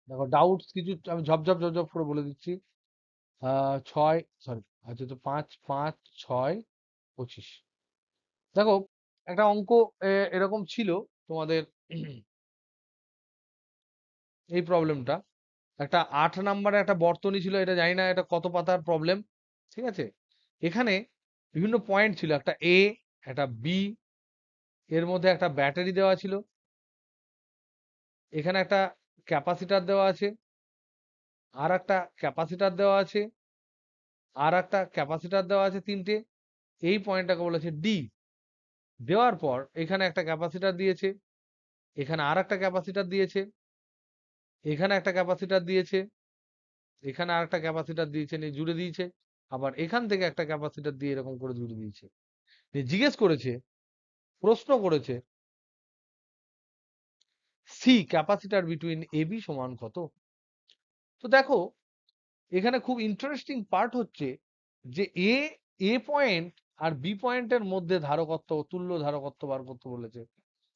দেখো ডাউটস কিছু আমি ঝপঝপ ঝপঝপ করে বলে দিচ্ছি। 6 সরি, আচ্ছা তো 5 5 6 25। দেখো একটা অঙ্ক এরকম ছিল তোমাদের এই প্রবলেমটা। একটা 8 নাম্বারে একটা বর্তনী ছিল, এটা জানি না এটা কত পাতার প্রবলেম। ঠিক আছে, এখানে বিভিন্ন পয়েন্ট ছিল, একটা এ, একটা বি, এর মধ্যে একটা ব্যাটারি দেওয়া ছিল, এখানে একটা ক্যাপাসিটার দেওয়া আছে, আর একটা ক্যাপাসিটার দেওয়া আছে, আর একটা ক্যাপাসিটার দেওয়া আছে, তিনটে। এই পয়েন্টটাকে বলেছে ডি। দেওয়ার পর এখানে একটা ক্যাপাসিটার দিয়েছে, এখানে আর একটা ক্যাপাসিটার দিয়েছে, এখানে একটা ক্যাপাসিটার দিয়েছে, এখানে আর একটা ক্যাপাসিটার দিয়েছে, নিয়ে জুড়ে দিয়েছে, আবার এখান থেকে একটা ক্যাপাসিটার দিয়ে এরকম করে জুড়ে দিয়েছে। নিয়ে জিজ্ঞেস করেছে, প্রশ্ন করেছে, C capacitor between A B সমান কত। তো দেখো এখানে খুব ইন্টারেস্টিং পার্ট হচ্ছে যে এ পয়েন্ট আর বি পয়েন্টের মধ্যে ধারকত্ব, তুল্য ধারকত্ব বার করতে বলেছে।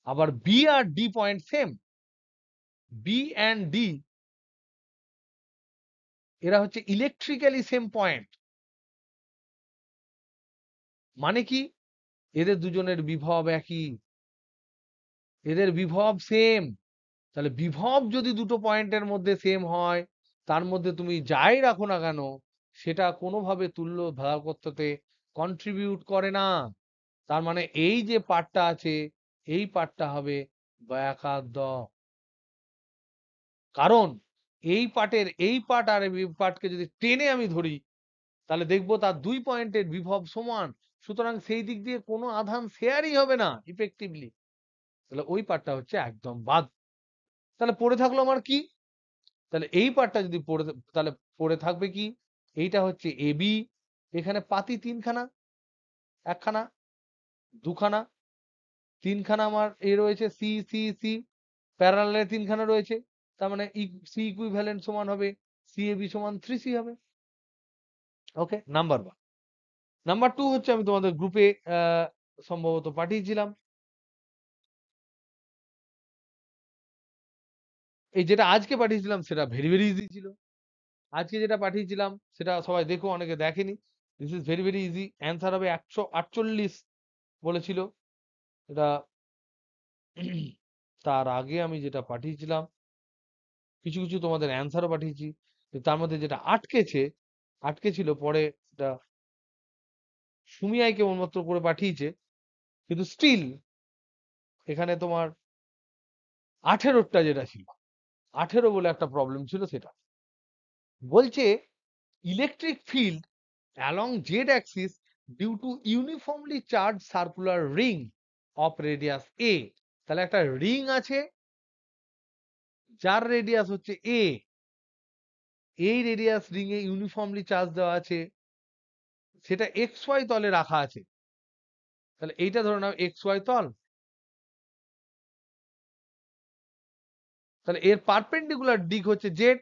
আবার বি আর D point same, B and D এরা হচ্ছে ইলেকট্রিক্যালি সেম পয়েন্ট। মানে কি, এদের দুজনের বিভব একই, এদের বিভব সেম। তাহলে বিভব যদি দুটো পয়েন্টের মধ্যে সেম হয়, তার মধ্যে তুমি যাই রাখো না কেন, সেটা কোনোভাবে তুল্য ধারকত্বতে কন্ট্রিবিউট করে না। তার মানে এই যে পার্টটা আছে, এই পার্টটা হবে ব্যাকার্দক। কারণ এই পার্টের এই পার্ট আর এই পার্টকে যদি টেনে আমি ধরি, তাহলে দেখবো তার দুই পয়েন্টের বিভব সমান। সুতরাং সেই দিক দিয়ে কোনো আধান শেয়ারই হবে না ইফেক্টিভলি। তাহলে ওই পার্টটা হচ্ছে একদম বাদ। তাহলে পড়ে থাকলো আমার কি, তাহলে এই পার্টটা যদি তাহলে পড়ে থাকবে কি, এইটা হচ্ছে এ বি, এখানে পাতি তিনখানা, একখানা, দুখানা, তিনখানা আমার এ রয়েছে সি সি সি, প্যারালালে তিনখানা রয়েছে। তার মানে সি ইকুইভ্যালেন্ট সমান হবে সি এ বি সমান 3C হবে। ওকে, নাম্বার 1। নাম্বার 2 হচ্ছে আমি তোমাদের গ্রুপে সম্ভবত পাঠিয়েছিলাম। এই যেটা আজকে পাঠিয়েছিলাম সেটা ভেরি ভেরি ইজি ছিল। আজকে যেটা পাঠিয়েছিলাম সেটা সবাই দেখো, অনেকে দেখেনি। This is very very easy, answer হবে 148 বলেছিল এটা। তার আগে আমি যেটা পাঠিয়েছিলাম, কিছু কিছু তোমাদের অ্যান্সারও পাঠিয়েছি, তার মধ্যে যেটা আটকে ছিল পরে এটা সুমিয়াই কেবলমাত্র করে পাঠিয়েছে, কিন্তু স্টিল এখানে তোমার 18টা যেটা ছিল, 18 বলে একটা প্রবলেম ছিল, সেটা বলছে electric field along z axis due to uniformly charged circular ring of radius a। তাহলে একটা রিং আছে যার রেডিয়াস হচ্ছে a, এই রেডিয়াস রিং এ ইউনিফর্মলি চার্জ দেওয়া আছে, সেটা এক্স ওয়াই তলে রাখা আছে। তাহলে এইটা ধরে নাও এক্স ওয়াই তল। তাহলে এর পারপেন্ডিকুলার দিক হচ্ছে জেড,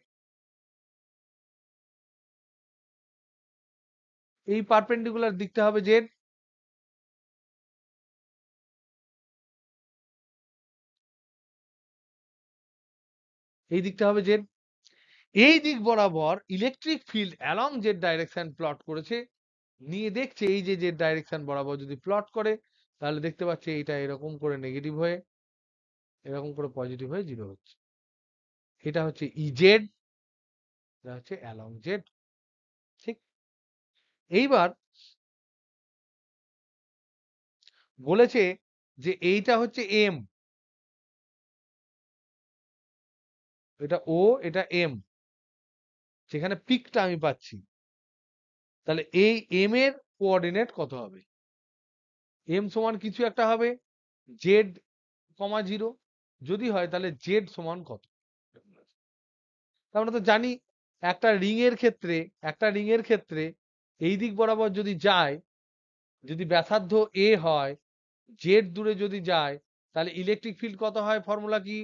এই পারপেন্ডিকুলার দিকটা হবে জেড। এই দিকটা হবে জেড। এই দিক বরাবর electric field along Z direction plot করেছে। নিয়ে দেখছে এই যে জেড ডাইরেকশন বরাবর যদি প্লট করে, তাহলে দেখতে পাচ্ছে এটা এরকম করে নেগেটিভ হয়ে, এরকম করে পজিটিভ হয়ে জিরো হচ্ছে। এটা হচ্ছে ইজেড, এটা হচ্ছে অ্যালং জেড। ঠিক। এইবার বলেছে যে এইটা হচ্ছে এম, এটা ও, এটা এম, সেখানে পিকটা আমি পাচ্ছি। তাহলে এই এম এর কোঅর্ডিনেট কত হবে? এম সমান কিছু একটা হবে জেড কমা জিরো। যদি হয় তাহলে জেড সমান কত? আমরা তো জানি একটা রিং এর ক্ষেত্রে এই দিক বরাবর যদি যায়, যদি ব্যাসার্ধ এ হয়, জেড দূরে যদি যায়, তাহলে ইলেকট্রিক ফিল্ড কত হয়? ফর্মুলা কি?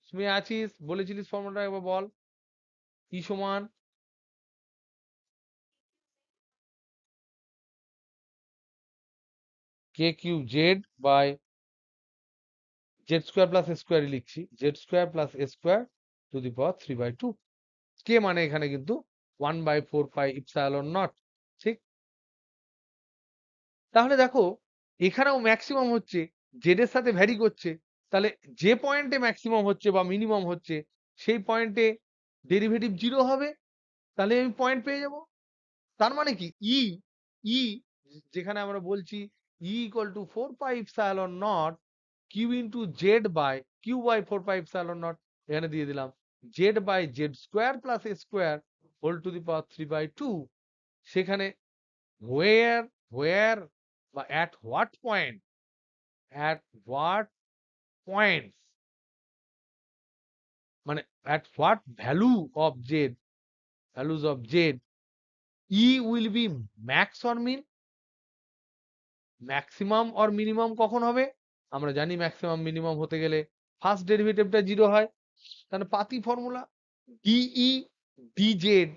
তুমি আছিস, বলেছিলিস ফর্মুলাটা একবার বল। ই সমান K Q Z by Z square plus A square লিখছি, Z square plus A square to the power 3/2। K মানে এখানে কিন্তু 1/4 পাই ইপসাইলন নট। ঠিক? তাহলে দেখো এখানেও ম্যাক্সিমাম হচ্ছে, জেড এর সাথে ভ্যারি করছে, তাহলে যে পয়েন্টে ম্যাক্সিমাম হচ্ছে বা মিনিমাম হচ্ছে সেই পয়েন্টে ডেরিভেটিভ 0 হবে, তাহলে আমি পয়েন্ট পেয়ে যাব। তার মানে কি ই ই যেখানে আমরা বলছি E equal to 4 pi epsilon naught Q into Z by Q by 4 pi epsilon naught, এখানে দিয়ে দিলাম Z by Z square plus A square whole to the power 3/2। সেখানে where where বা at what points মানে at what values of z e will be max or min, maximum or minimum কখন হবে? আমরা জানি ম্যাক্সিমাম মিনিমাম হতে গেলে first ডেরিভেটিভটা 0 হয়। তাহলে পাতি formula dE dz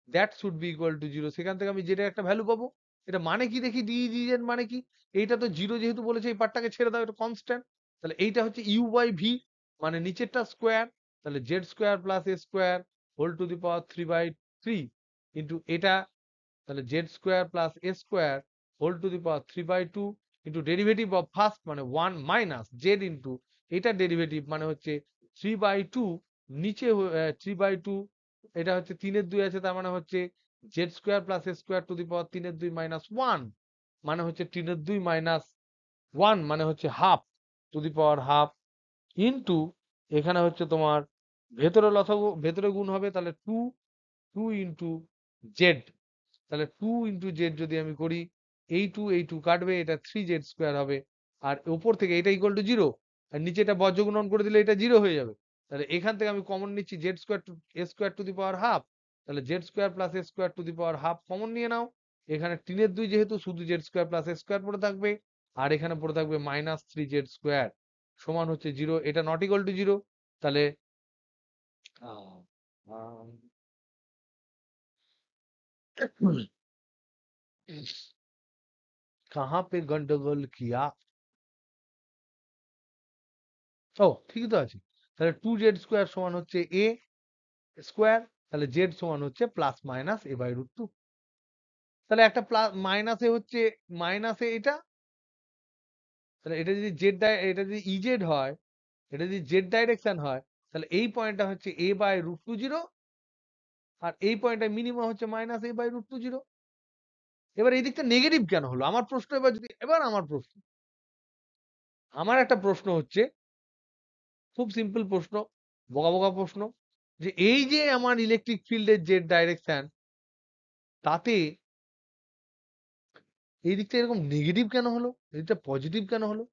that should be equal to 0। সেখান থেকে আমি জেড এর একটা ভ্যালু পাবো। এটা মানে কি দেখি, ডিই ডিজেড মানে কি? এইটা তো 0 যেহেতু বলেছে এই পার্টটাকে ছেড়ে দাও, এটা কনস্ট্যান্ট। তাহলে এইটা হচ্ছে ইউ বাই ভি মানে নিচেরটা স্কোয়ার, তাহলে Z square plus A square whole to the power 3/3 into এটা, তাহলে Z square plus A square whole to the power 3/2 into derivative of first মানে 1 মাইনাস জেড ইন্টু এটা ডেরিভেটিভ মানে হচ্ছে 3/2 নিচে 3/2, এটা হচ্ছে 3/2 আছে, তার মানে হচ্ছে Z square plus A square to the power 3/2 minus 1 মানে হচ্ছে 3/2 মাইনাস 1 মানে হচ্ছে have to the power half into এখানে হচ্ছে তোমার ভেতরে লসাগু ভেতরে গুণ হবে, তাহলে 2 ইন্টু জেড, তাহলে 2 ইন্টু জেড যদি আমি করি এই 2 কাটবে, এটা 3z স্কোয়ার হবে। আর উপর থেকে এটা ইকুয়াল টু 0 আর নিচে এটা বর্গগুণন করে দিলে এটা 0 হয়ে যাবে। তাহলে এখান থেকে আমি কমন নিচ্ছি Z square to A square to the power half, তাহলে Z square plus A square to the power half common নিয়ে নাও। এখানে 3/2 যেহেতু শুধু জেড স্কোয়ার প্লাস এ স্কোয়ার পড়ে থাকবে, আর এখানে পড়ে থাকবে মাইনাস 3z স্কোয়ার সমান হচ্ছে 0, এটা নট ইকুয়াল টু 0। তাহলে कहाँ पे गंडगोल किया? ও ঠিকই তো আছে। তাহলে 2z স্কোয়ার সমান হচ্ছে a স্কোয়ার, তাহলে z সমান হচ্ছে plus minus a by root 2। তাহলে একটা প্লাস মাইনাসে হচ্ছে মাইনাসে এটা, তাহলে এটা যদি এটা যদি ইজেড হয়, এটা যদি জেড ডাইরেকশন হয়, তাহলে এই পয়েন্টটা হচ্ছে a বাই রুট 2 0 আর এই পয়েন্টটা মিনিমাম হচ্ছে মাইনাস a বাই রুট 2 0। এবার এই দিকটা নেগেটিভ কেন হলো আমার প্রশ্ন, এবার আমার একটা প্রশ্ন হচ্ছে, খুব সিম্পল প্রশ্ন, বোকা বোকা প্রশ্ন, যে এই যে আমার ইলেকট্রিক ফিল্ডের জেড ডাইরেকশন, তাতে এই দিকটা এরকম নেগেটিভ কেন হলো, এদিকটা পজিটিভ কেন হলো?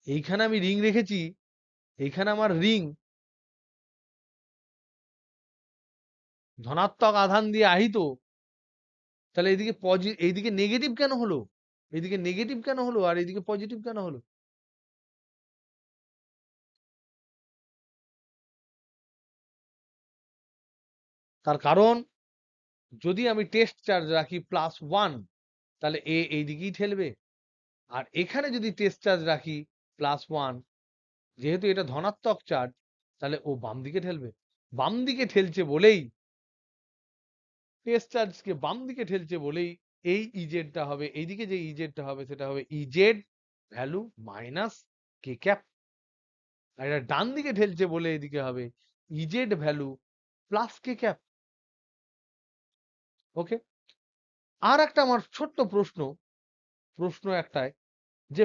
এইখানে আমি রিং রেখেছি, এইখানে আমার রিং ধনাত্মক আধান দিয়ে আহিত, তাহলে এইদিকে নেগেটিভ কেন হলো? এইদিকে নেগেটিভ কেন হলো আর এইদিকে পজিটিভ কেন হলো? তার কারণ যদি আমি টেস্ট চার্জ রাখি +1, তাহলে এ এইদিকেই ঠেলবে, আর এখানে যদি টেস্ট চার্জ রাখি +1, যেহেতু এটা ধনাত্মক চার্জ, তাহলে ও বাম দিকে ঠেলবে। বাম দিকে ঠেলছে বলেই, টেস্ট চার্জকে বাম দিকে ঠেলছে বলেই এই ইজেডটা হবে, এইদিকে যে ইজেডটা হবে সেটা হবে ইজেড ভ্যালু মাইনাস কে ক্যাপ, আর এটা ডান দিকে ঠেলছে বলে এদিকে হবে ইজেড ভ্যালু প্লাস কে ক্যাপ। ওকে, আর একটা আমার ছোট্ট প্রশ্ন একটাই, যে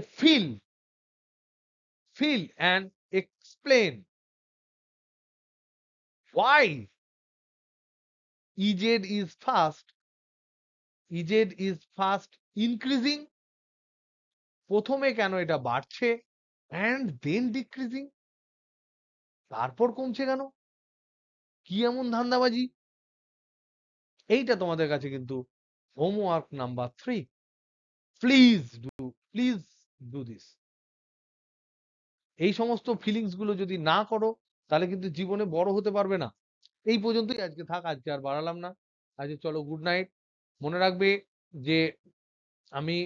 feel and explain why Ez is fast increasing, প্রথমে কেন এটা বাড়ছে and then decreasing, তারপর কমছে কেন, কি এমন ধান্দাবাজি? এইটা তোমাদের কাছে কিন্তু homework number 3। Please do this. এই সমস্ত ফিলিংস গুলো যদি না করো, তাহলে কিন্তু জীবনে বড় হতে পারবে না। এই পর্যন্তই আজকে থাক, আজকে আর বাড়ালাম না। আজকে চলো, গুড নাইট। মনে রাখবে যে আমি